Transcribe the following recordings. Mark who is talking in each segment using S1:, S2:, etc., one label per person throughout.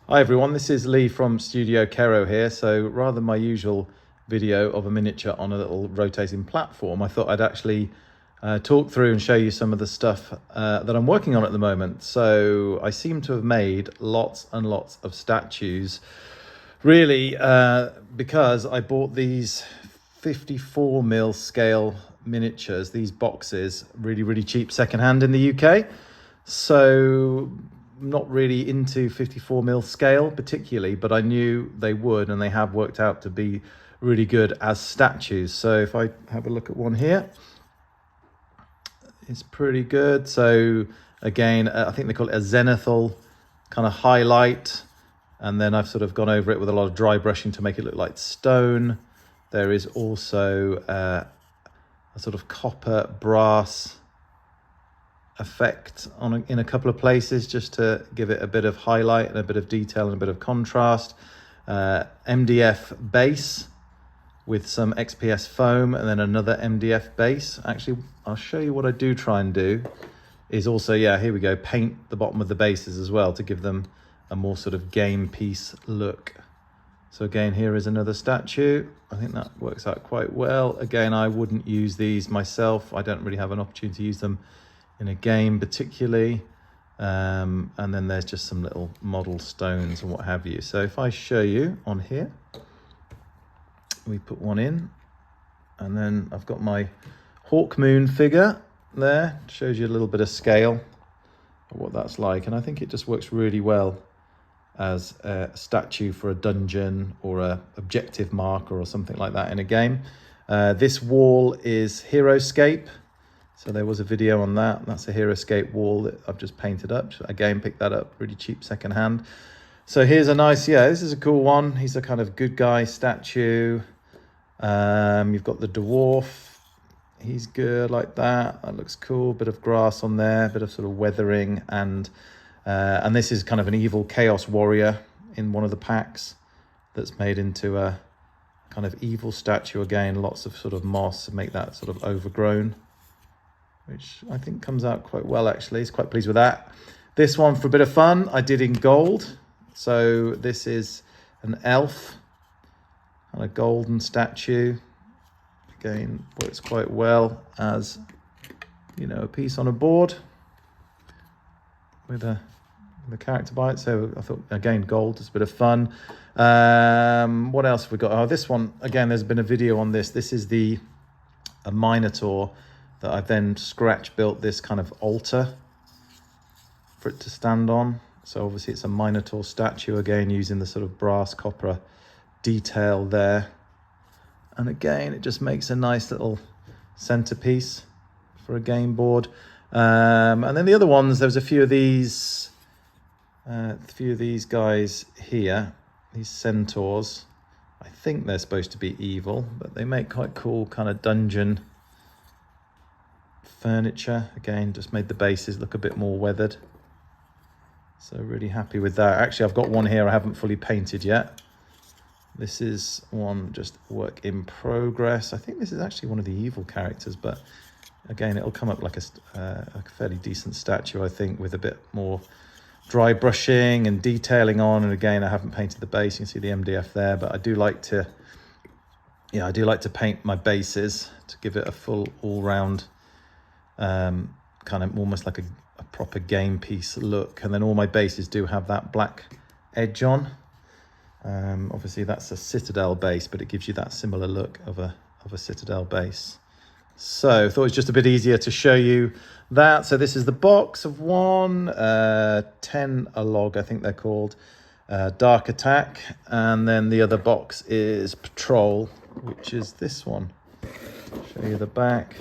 S1: Hi everyone, this is Lee from Studio Kero here. So rather than my usual video of a miniature on a little rotating platform, I thought I'd actually talk through and show you some of the stuff that I'm working on at the moment. So I seem to have made lots and lots of statues, really, because I bought these 54mm scale miniatures, these boxes, really cheap secondhand in the UK. So not really into 54mm scale particularly, but I knew they would, and they have worked out to be really good as statues. So if I have a look at one here, it's pretty good. So again, I think they call it a zenithal kind of highlight, and then I've sort of gone over it with a lot of dry brushing to make it look like stone. There is also a sort of copper brass effect in a couple of places just to give it a bit of highlight and a bit of detail and a bit of contrast. MDF base with some XPS foam, and then another MDF base. Actually, I'll show you what I do try and do is also, yeah, here we go, paint the bottom of the bases as well to give them a more sort of game piece look. So again, here is another statue. I think that works out quite well. Again, I wouldn't use these myself. I don't really have an opportunity to use them in a game particularly. And then there's just some little model stones and what have you. So if I show you on here, we put one in, and then I've got my Hawk Moon figure there. Shows you a little bit of scale of what that's like. And I think it just works really well as a statue for a dungeon or a objective marker or something like that in a game. This wall is Heroscape. So there was a video on that. That's a Heroscape wall that I've just painted up. Again, picked that up really cheap secondhand. So here's a nice, yeah, this is a cool one. He's a kind of good guy statue. You've got the dwarf. He's good like that. That looks cool. Bit of grass on there, bit of sort of weathering, and this is kind of an evil chaos warrior in one of the packs that's made into a kind of evil statue. Again, lots of sort of moss to make that sort of overgrown, which I think comes out quite well actually. He's quite pleased with that. This one, for a bit of fun, I did in gold. So this is an elf and a golden statue. Again, works quite well as, you know, a piece on a board with a character by it. So I thought, again, gold is a bit of fun. What else have we got? Oh, this one, again, there's been a video on this. This is a Minotaur that I then scratch built this kind of altar for it to stand on. So obviously it's a Minotaur statue, again, using the sort of brass copper detail there. And again, it just makes a nice little centerpiece for a game board. And then the other ones, there was a few of these guys here, these centaurs. I think they're supposed to be evil, but they make quite cool kind of dungeon furniture. Again, just made the bases look a bit more weathered. So really happy with that. Actually, I've got one here I haven't fully painted yet. This is one just work in progress. I think this is actually one of the evil characters, but again, it'll come up like a fairly decent statue, I think, with a bit more dry brushing and detailing on. And again, I haven't painted the base. You can see the MDF there, but I do like to, yeah, I do like to paint my bases to give it a full all-round kind of almost like a proper game piece look. And then all my bases do have that black edge on. Obviously that's a Citadel base, but it gives you that similar look of a Citadel base. So I thought it was just a bit easier to show you that. So this is the box of one, 10 a log, I think they're called, Dark Attack. And then the other box is Patrol, which is this one. Show you the back.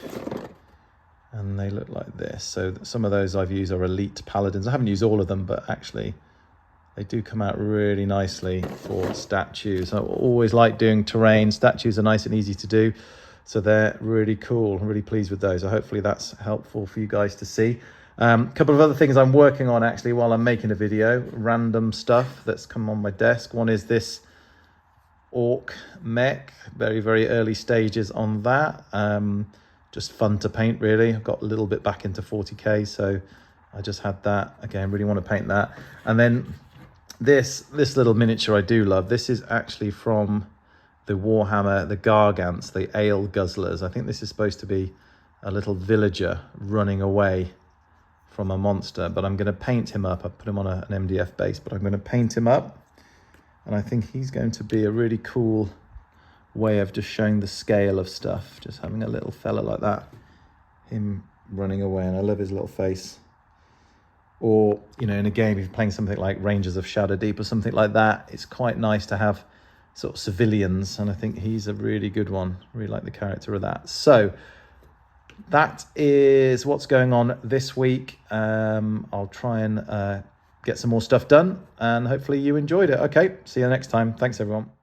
S1: And they look like this. So some of those I've used are Elite Paladins. I haven't used all of them, but actually they do come out really nicely for statues. I always like doing terrain. Statues are nice and easy to do. So they're really cool. I'm really pleased with those. So hopefully that's helpful for you guys to see. A couple of other things I'm working on actually while I'm making a video. Random stuff that's come on my desk. One is this orc mech. Very early stages on that. Just fun to paint, really. I've got a little bit back into 40k, so I just had that. Again, really want to paint that. And then This little miniature I do love. This is actually from the Warhammer, the Gargants, the Ale Guzzlers. I think this is supposed to be a little villager running away from a monster, but I'm going to paint him up. I put him on an MDF base, but I'm going to paint him up. And I think he's going to be a really cool way of just showing the scale of stuff. Just having a little fella like that, him running away, and I love his little face. Or, you know, in a game, if you're playing something like Rangers of Shadow Deep or something like that, it's quite nice to have sort of civilians, and I think he's a really good one. Really like the character of that. So that is what's going on this week. I'll try and get some more stuff done, and hopefully you enjoyed it. Okay, see you next time. Thanks, everyone.